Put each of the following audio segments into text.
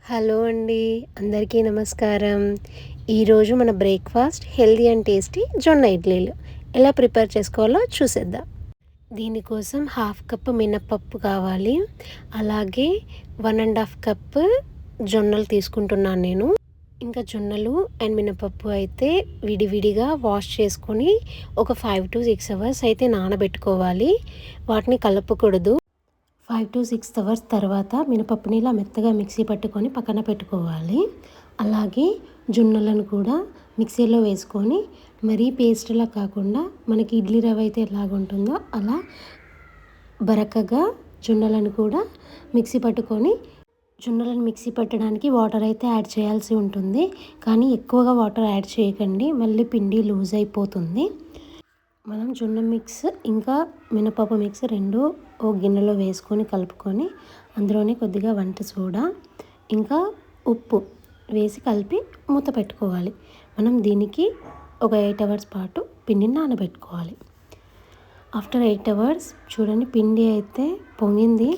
Hello అండి. అందరికీ నమస్కారం. ఈరోజు మన బ్రేక్‌ఫాస్ట్ హెల్తీ అండ్ టేస్టీ జొన్న ఇడ్లీలు. ఎలా ప్రిపేర్ చేసుకోవాలో చూసేద్దాం. దీనికోసం హాఫ్ కప్ మినపప్పు కావాలి. అలాగే 1 ½ కప్ జొన్నలు తీసుకుంటున్నాను నేను. ఇంకా జొన్నలు అండ్ మినపప్పు అయితే విడివిడిగా వాష్ చేసుకొని ఒక 5 to 6 అవర్స్ అయితే నానబెట్టుకోవాలి. వాటిని కలపకూడదు. 5 to 6 అవర్స్ తర్వాత మినపప్పుని ఇలా మెత్తగా మిక్సీ పట్టుకొని పక్కన పెట్టుకోవాలి. అలాగే జొన్నలను కూడా మిక్సీలో వేసుకొని మరీ పేస్ట్‌లా కాకుండా మనకి ఇడ్లీ రవ్వ అయితే ఎలాగుంటుందో అలా బరకగా జొన్నలను కూడా మిక్సీ పట్టుకొని జొన్నలను మిక్సీ పట్టడానికి వాటర్ అయితే యాడ్ చేయాల్సి ఉంటుంది. కానీ ఎక్కువగా వాటర్ యాడ్ చేయకండి, మళ్ళీ పిండి లూజ్ అయిపోతుంది. మనం జొన్న మిక్స్ ఇంకా మినపప్పు మిక్స్ రెండు ఓ గిన్నెలో వేసుకొని కలుపుకొని అందులోనే కొద్దిగా వంట సోడా ఇంకా ఉప్పు వేసి కలిపి మూత పెట్టుకోవాలి. మనం దీనికి ఒక 8 అవర్స్ పాటు పిండిని నానబెట్టుకోవాలి. ఆఫ్టర్ 8 అవర్స్ చూడండి, పిండి అయితే పొంగింది.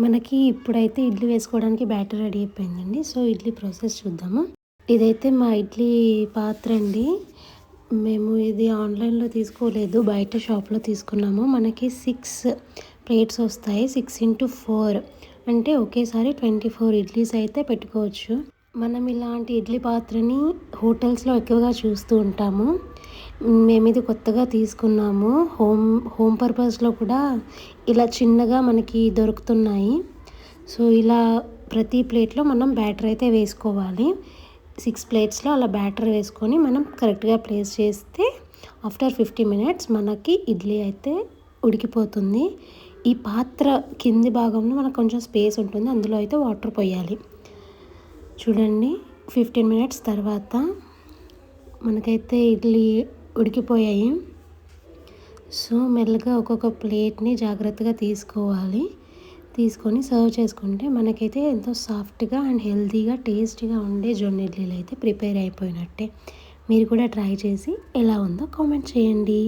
మనకి ఇప్పుడైతే ఇడ్లీ వేసుకోవడానికి బ్యాటర్ రెడీ అయిపోయిందండి. సో ఇడ్లీ ప్రాసెస్ చూద్దాము. ఇదైతే మా ఇడ్లీ పాత్ర అండి. మేము ఇది ఆన్లైన్లో తీసుకోలేదు, బయట షాప్లో తీసుకున్నాము. మనకి 6 ప్లేట్స్ వస్తాయి. 6x4 అంటే ఒకేసారి 24 ఇడ్లీస్ అయితే పెట్టుకోవచ్చు. మనం ఇలాంటి ఇడ్లీ పాత్రని హోటల్స్లో ఎక్కువగా చూస్తూ ఉంటాము. మేము ఇది కొత్తగా తీసుకున్నాము. హోమ్ పర్పస్లో కూడా ఇలా చిన్నగా మనకి దొరుకుతున్నాయి. సో ఇలా ప్రతి ప్లేట్లో మనం బ్యాటర్ అయితే వేసుకోవాలి. 6 ప్లేట్స్లో అలా బ్యాటర్ వేసుకొని మనం కరెక్ట్గా ప్లేస్ చేస్తే ఆఫ్టర్ 50 minutes మనకి ఇడ్లీ అయితే ఉడికిపోతుంది. ఈ పాత్ర కింది భాగంలో మనకు కొంచెం స్పేస్ ఉంటుంది, అందులో అయితే వాటర్ పోయాలి. చూడండి, 15 minutes తర్వాత మనకైతే ఇడ్లీ ఉడికిపోయాయి. సో మెల్లగా ఒక్కొక్క ప్లేట్ని జాగ్రత్తగా తీసుకొని సర్వ్ చేసుకుంటే మనకైతే ఎంతో సాఫ్ట్గా అండ్ హెల్తీగా టేస్టీగా ఉండే జొన్న ఇడ్లీలు అయితే ప్రిపేర్ అయిపోయినట్టే. మీరు కూడా ట్రై చేసి ఎలా ఉందో కామెంట్ చేయండి.